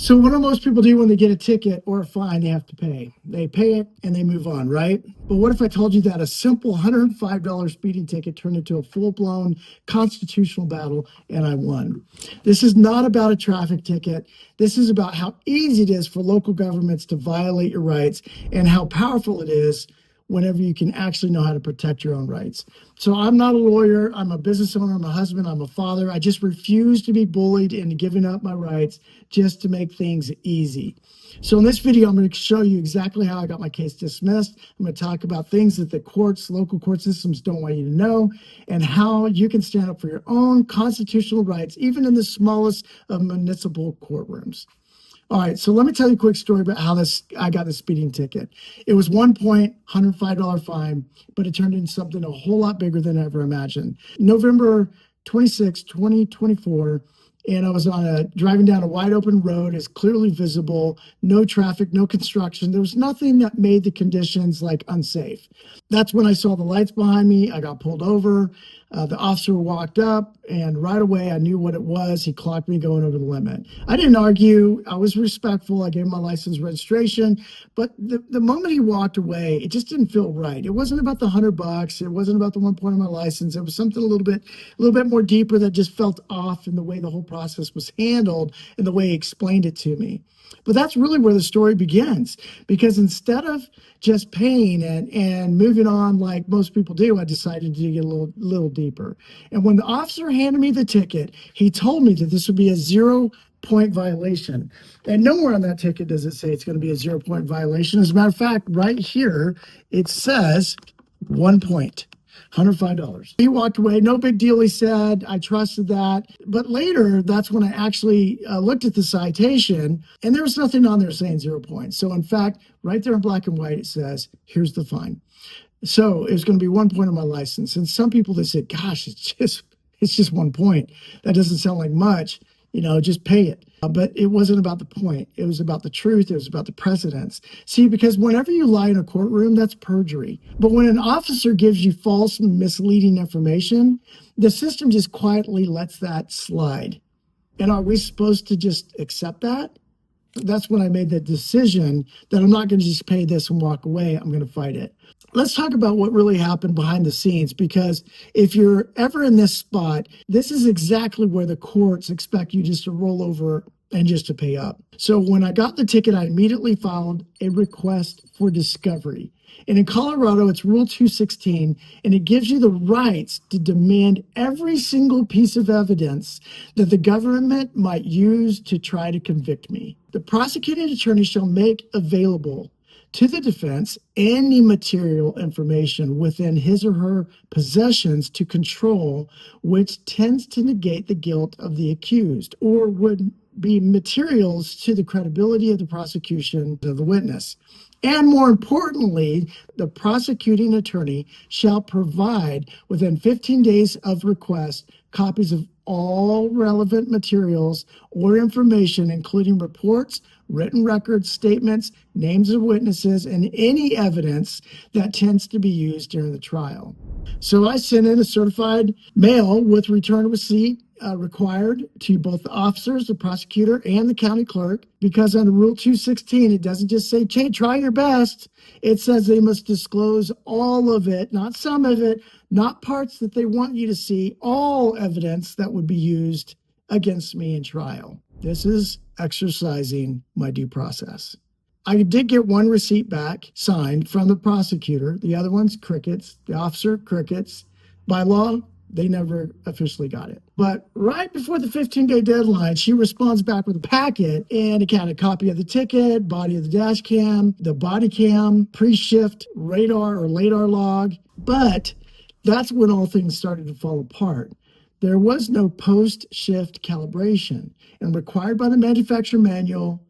So what do most people do when they get a ticket or a fine they have to pay? They pay it and they move on, right? But what if I told you that a simple $105 speeding ticket turned into a full-blown constitutional battle and I won? This is not about a traffic ticket. This is about how easy it is for local governments to violate your rights and how powerful it is whenever you can actually know how to protect your own rights. So I'm not a lawyer. I'm a business owner. I'm a husband. I'm a father. I just refuse to be bullied into giving up my rights just to make things easy. So in this video, I'm going to show you exactly how I got my case dismissed. I'm going to talk about things that the courts, local court systems don't want you to know, and how you can stand up for your own constitutional rights, even in the smallest of municipal courtrooms. All right, so let me tell you a quick story about how I got the speeding ticket. It was 1 point, $105 fine, but it turned into something a whole lot bigger than I ever imagined. November 26, 2024, and I was driving down a wide open road. It's clearly visible, no traffic, no construction. There was nothing that made the conditions like unsafe. That's when I saw the lights behind me. I got pulled over. The officer walked up, and right away I knew what it was. He clocked me going over the limit. I didn't argue. I was respectful. I gave him my license registration. But the moment he walked away, it just didn't feel right. It wasn't about the $100. It wasn't about the 1 point of my license. It was something a little bit more deeper that just felt off in the way the whole process was handled and the way he explained it to me. But that's really where the story begins, because instead of just paying and moving on like most people do, I decided to get a little deeper. And when the officer handed me the ticket, he told me that this would be a 0-point violation. And nowhere on that ticket does it say it's going to be a 0-point violation. As a matter of fact, right here, it says 1 point. $105. He walked away. No big deal, he said. I trusted that. But later, that's when I actually looked at the citation, and there was nothing on there saying 0 points. So in fact, right there in black and white, it says, here's the fine. So it was going to be 1 point on my license. And some people, they said, gosh, it's just 1 point. That doesn't sound like much. Just pay it. But it wasn't about the point. It was about the truth. It was about the precedents. See, because whenever you lie in a courtroom, that's perjury. But when an officer gives you false and misleading information, the system just quietly lets that slide. And are we supposed to just accept that? That's when I made the decision that I'm not going to just pay this and walk away. I'm going to fight it. Let's talk about what really happened behind the scenes, because if you're ever in this spot, this is exactly where the courts expect you just to roll over and just to pay up. So when I got the ticket, I immediately filed a request for discovery. And in Colorado, it's Rule 216, and it gives you the rights to demand every single piece of evidence that the government might use to try to convict me. The prosecuting attorney shall make available to the defense any material information within his or her possessions to control which tends to negate the guilt of the accused or would be materials to the credibility of the prosecution of the witness. And more importantly, the prosecuting attorney shall provide within 15 days of request copies of all relevant materials or information, including reports, written records, statements, names of witnesses, and any evidence that tends to be used during the trial. So I sent in a certified mail with return receipt required to both the officers, the prosecutor, and the county clerk, because under Rule 216, it doesn't just say, hey, try your best. It says they must disclose all of it, not some of it, not parts that they want you to see, all evidence that would be used against me in trial. This is exercising my due process. I did get one receipt back signed from the prosecutor. The other one's crickets. The officer, crickets. By law, they never officially got it. But right before the 15-day deadline, she responds back with a packet, and it had a copy of the ticket, body of the dash cam, the body cam, pre-shift radar or LiDAR log. But that's when all things started to fall apart. There was no post-shift calibration, and required by the manufacturer manual,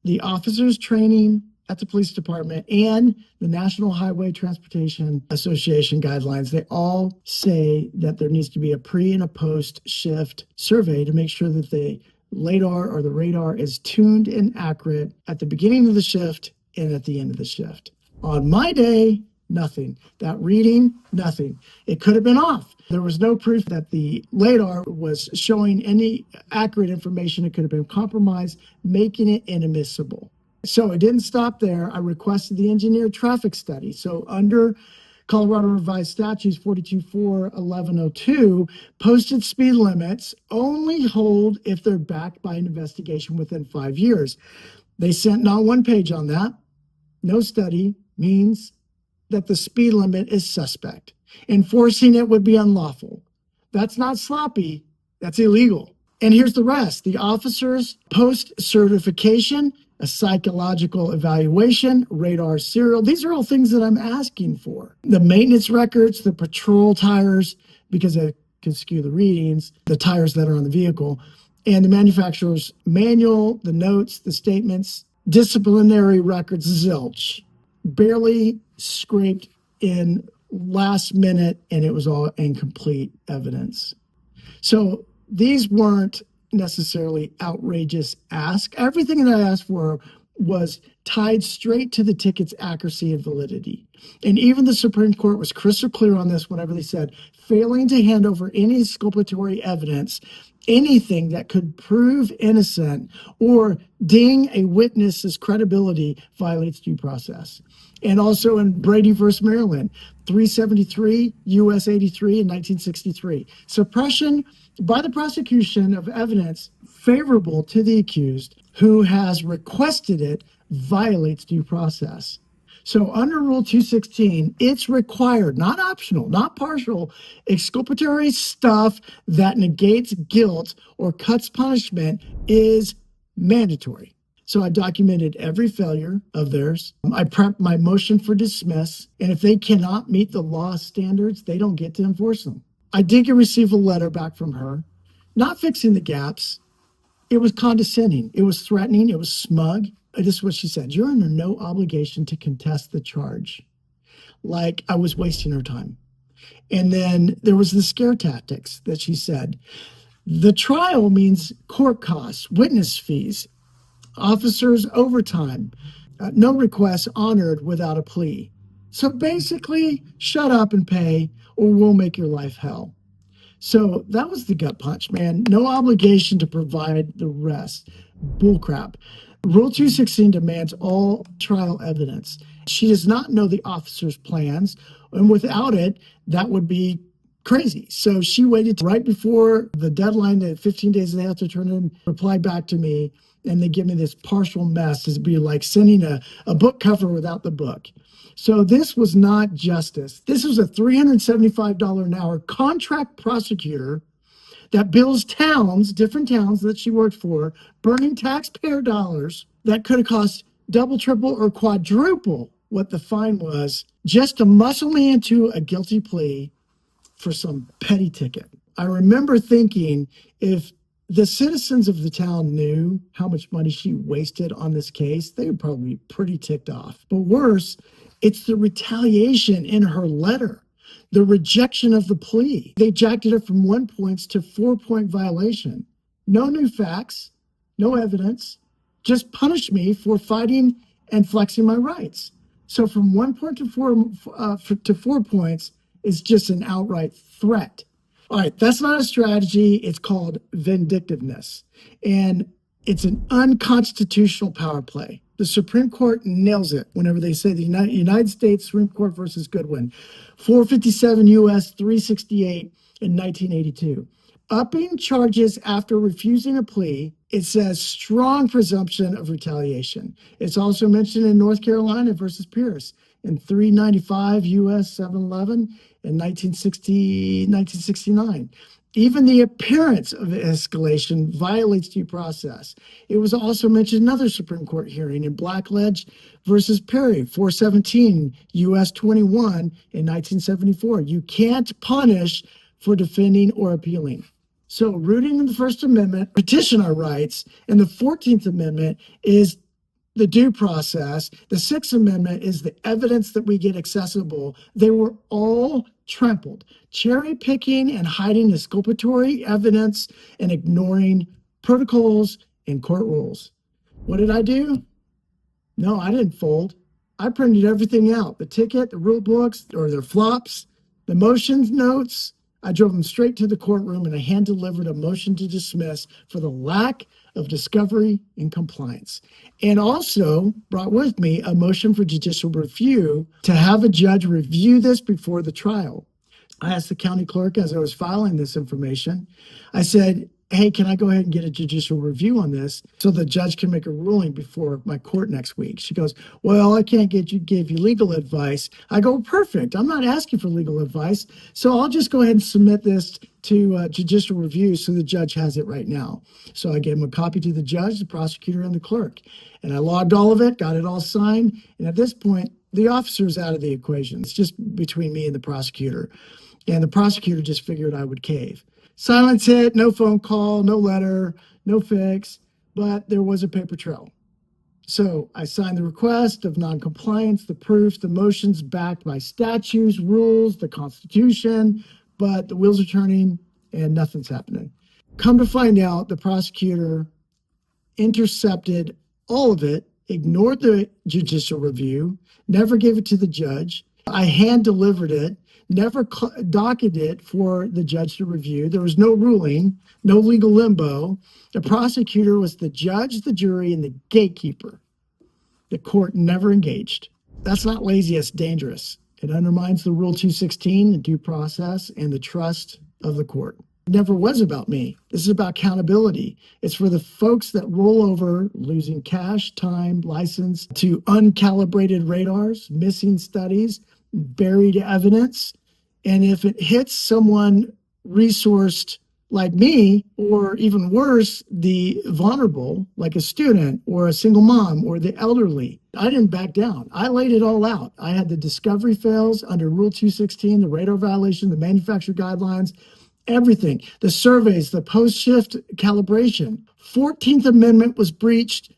the officer's training at the police department, and the National Highway Transportation Association guidelines, they all say that there needs to be a pre and a post-shift survey to make sure that the LiDAR or the radar is tuned and accurate at the beginning of the shift and at the end of the shift. On my day, nothing. That reading, nothing. It could have been off. There was no proof that the LiDAR was showing any accurate information. It could have been compromised, making it inadmissible. So it didn't stop there. I requested the engineered traffic study. So under Colorado Revised Statutes 424-1102, posted speed limits only hold if they're backed by an investigation within 5 years. They sent not one page on that. No study means that the speed limit is suspect. Enforcing it would be unlawful. That's not sloppy, that's illegal. And here's the rest. The officers post certification, a psychological evaluation, radar serial. These are all things that I'm asking for. The maintenance records, the patrol tires, because it can skew the readings, the tires that are on the vehicle, and the manufacturer's manual, the notes, the statements, disciplinary records, zilch. Barely scraped in last minute, and it was all incomplete evidence. So these weren't necessarily outrageous asks. Everything that I asked for was tied straight to the ticket's accuracy and validity. And even the Supreme Court was crystal clear on this whenever they said failing to hand over any exculpatory evidence, anything that could prove innocent or ding a witness's credibility violates due process. And also in Brady versus Maryland, 373 U.S. 83 in 1963. Suppression by the prosecution of evidence favorable to the accused who has requested it violates due process. So under Rule 216, it's required, not optional, not partial, exculpatory stuff that negates guilt or cuts punishment is mandatory. So I documented every failure of theirs. I prepped my motion for dismiss, and if they cannot meet the law standards, they don't get to enforce them. I did receive a letter back from her, not fixing the gaps. It was condescending. It was threatening. It was smug. This is what she said. You're under no obligation to contest the charge. Like I was wasting her time. And then there was the scare tactics that she said. The trial means court costs, witness fees, officers' overtime, no requests honored without a plea. So basically, shut up and pay, or we'll make your life hell. So that was the gut punch, man. No obligation to provide the rest. Bullcrap. Rule 216 demands all trial evidence. She does not know the officer's plans, and without it, that would be crazy. So she waited right before the deadline, that 15 days they have to turn in, reply back to me, and they give me this partial mess. It'd be like sending a book cover without the book. So this was not justice. This was a $375 an hour contract prosecutor that bills towns, different towns that she worked for, burning taxpayer dollars that could have cost double, triple, or quadruple what the fine was just to muscle me into a guilty plea for some petty ticket. I remember thinking, if the citizens of the town knew how much money she wasted on this case, they would probably be pretty ticked off. But worse, it's the retaliation in her letter, the rejection of the plea. They jacked it up from 1 point to 4 point violation. No new facts, no evidence, just punish me for fighting and flexing my rights. So from 1 point to 4 points is just an outright threat. All right, that's not a strategy. It's called vindictiveness. And it's an unconstitutional power play. The Supreme Court nails it whenever they say the United States Supreme Court versus Goodwin, 457 U.S. 368 in 1982. Upping charges after refusing a plea, it says strong presumption of retaliation. It's also mentioned in North Carolina versus Pierce in 395 U.S. 711 in 1969. Even the appearance of escalation violates due process. It was also mentioned in another Supreme Court hearing in Blackledge versus Perry, 417 U.S. 21 in 1974. You can't punish for defending or appealing. So rooting in the First Amendment, petition our rights, and the 14th Amendment is the due process. The Sixth Amendment is the evidence that we get accessible. They were all trampled, cherry picking and hiding exculpatory evidence and ignoring protocols and court rules. What did I do? No, I didn't fold. I printed everything out, the ticket, the rule books, or their flops, the motions notes. I drove them straight to the courtroom and I hand delivered a motion to dismiss for the lack of discovery and compliance. And also brought with me a motion for judicial review to have a judge review this before the trial. I asked the county clerk as I was filing this information, I said, hey, can I go ahead and get a judicial review on this so the judge can make a ruling before my court next week? She goes, well, I can't give you legal advice. I go, perfect. I'm not asking for legal advice. So I'll just go ahead and submit this to judicial review so the judge has it right now. So I gave him a copy to the judge, the prosecutor, and the clerk. And I logged all of it, got it all signed. And at this point, the officer's out of the equation. It's just between me and the prosecutor. And the prosecutor just figured I would cave. Silence hit, no phone call, no letter, no fix, but there was a paper trail. So I signed the request of noncompliance, the proof, the motions backed by statutes, rules, the Constitution, but the wheels are turning and nothing's happening. Come to find out, the prosecutor intercepted all of it, ignored the judicial review, never gave it to the judge. I hand delivered it, never docketed it for the judge to review. There was no ruling, no legal limbo. The prosecutor was the judge, the jury, and the gatekeeper. The court never engaged. That's not lazy, it's dangerous. It undermines the Rule 216, the due process, and the trust of the court. It never was about me. This is about accountability. It's for the folks that roll over, losing cash, time, license to uncalibrated radars, missing studies, buried evidence. And if it hits someone resourced like me, or even worse, the vulnerable, like a student or a single mom or the elderly, I didn't back down. I laid it all out. I had the discovery fails under Rule 216, the radar violation, the manufacturer guidelines, everything, the surveys, the post-shift calibration. 14th Amendment was breached,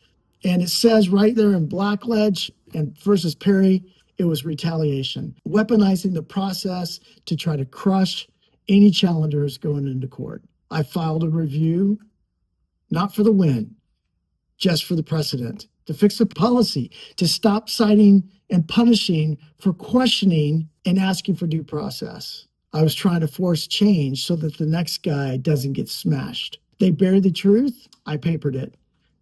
and it says right there in Blackledge and versus Perry, it was retaliation, weaponizing the process to try to crush any challengers going into court. I filed a review, not for the win, just for the precedent, to fix the policy, to stop citing and punishing for questioning and asking for due process. I was trying to force change so that the next guy doesn't get smashed. They buried the truth, I papered it.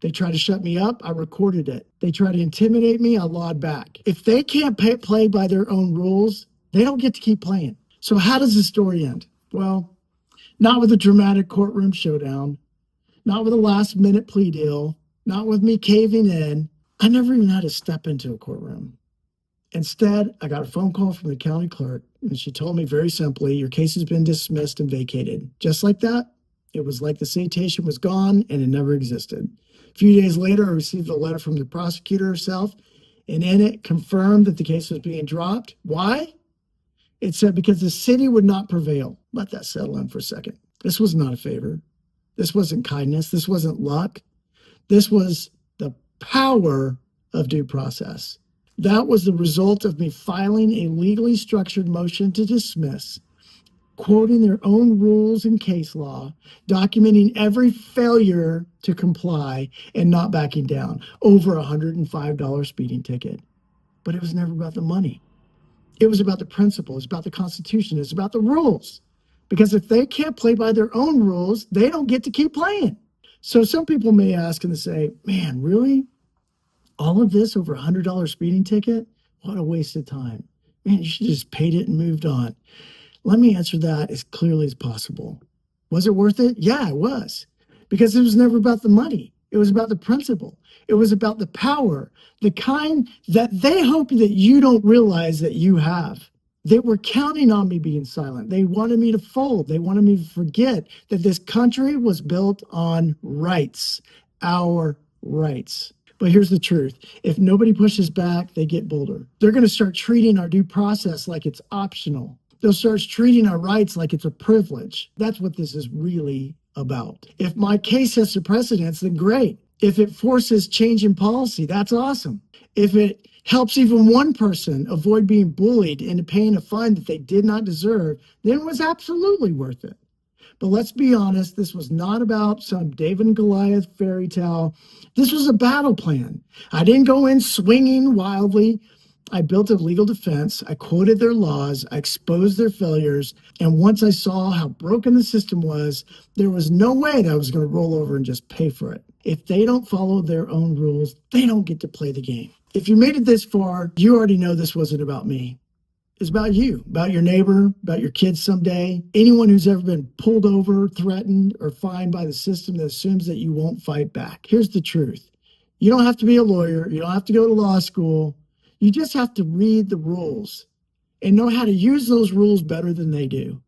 They tried to shut me up, I recorded it. They tried to intimidate me, I lawed back. If they can't play by their own rules, they don't get to keep playing. So how does the story end? Well, not with a dramatic courtroom showdown, not with a last minute plea deal, not with me caving in. I never even had to step into a courtroom. Instead, I got a phone call from the county clerk, and she told me very simply, your case has been dismissed and vacated. Just like that, it was like the citation was gone and it never existed. A few days later, I received a letter from the prosecutor herself, and in it confirmed that the case was being dropped. Why? It said because the city would not prevail. Let that settle in for a second. This was not a favor. This wasn't kindness. This wasn't luck. This was the power of due process. That was the result of me filing a legally structured motion to dismiss, quoting their own rules and case law, documenting every failure to comply and not backing down. Over $105 speeding ticket. But it was never about the money. It was about the principle. It's about the Constitution. It's about the rules. Because if they can't play by their own rules, they don't get to keep playing. So some people may ask and say, man, really? All of this over $100 speeding ticket? What a waste of time. Man, you should have just paid it and moved on. Let me answer that as clearly as possible. Was it worth it? Yeah, it was. Because it was never about the money. It was about the principle. It was about the power, the kind that they hope that you don't realize that you have. They were counting on me being silent. They wanted me to fold. They wanted me to forget that this country was built on rights, our rights. But here's the truth. If nobody pushes back, they get bolder. They're going to start treating our due process like it's optional. They'll start treating our rights like it's a privilege. That's what this is really about. If my case sets a precedence, then great. If it forces change in policy, that's awesome. If it helps even one person avoid being bullied into paying a fine that they did not deserve, then it was absolutely worth it. But let's be honest, this was not about some David and Goliath fairy tale. This was a battle plan. I didn't go in swinging wildly. I built a legal defense. I quoted their laws. I exposed their failures. And once I saw how broken the system was, there was no way that I was going to roll over and just pay for it. If they don't follow their own rules, they don't get to play the game. If you made it this far, you already know this wasn't about me. It's about you, about your neighbor, about your kids someday. Anyone who's ever been pulled over, threatened, or fined by the system that assumes that you won't fight back. Here's the truth. You don't have to be a lawyer. You don't have to go to law school. You just have to read the rules and know how to use those rules better than they do.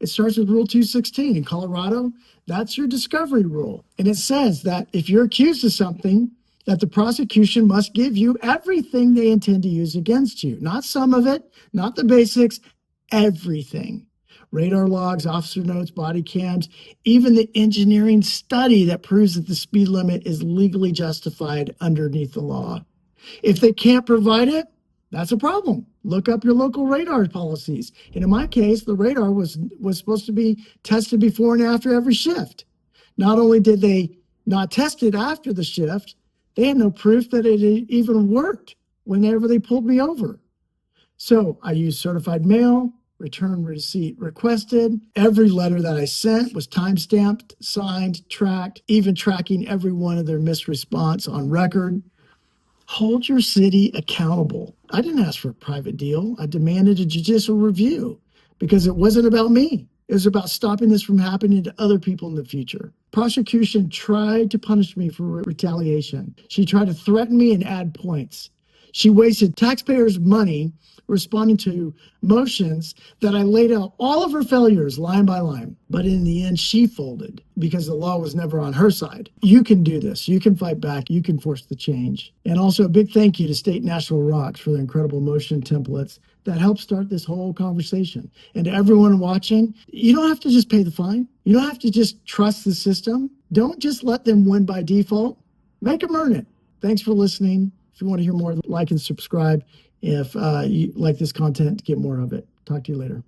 It starts with Rule 216 in Colorado. That's your discovery rule. And it says that if you're accused of something, that the prosecution must give you everything they intend to use against you. Not some of it, not the basics, everything. Radar logs, officer notes, body cams, even the engineering study that proves that the speed limit is legally justified underneath the law. If they can't provide it, that's a problem. Look up your local radar policies. And in my case, the radar was supposed to be tested before and after every shift. Not only did they not test it after the shift, they had no proof that it even worked whenever they pulled me over. So I used certified mail, return receipt requested. Every letter that I sent was time-stamped, signed, tracked, even tracking every one of their missed response on record. Hold your city accountable. I didn't ask for a private deal. I demanded a judicial review because it wasn't about me. It was about stopping this from happening to other people in the future. Prosecution tried to punish me for retaliation. She tried to threaten me and add points. She wasted taxpayers' money responding to motions that I laid out all of her failures line by line. But in the end, she folded because the law was never on her side. You can do this. You can fight back. You can force the change. And also a big thank you to State National Rocks for their incredible motion templates that helped start this whole conversation. And to everyone watching, you don't have to just pay the fine. You don't have to just trust the system. Don't just let them win by default. Make them earn it. Thanks for listening. If you want to hear more, like and subscribe. If you like this content, get more of it. Talk to you later.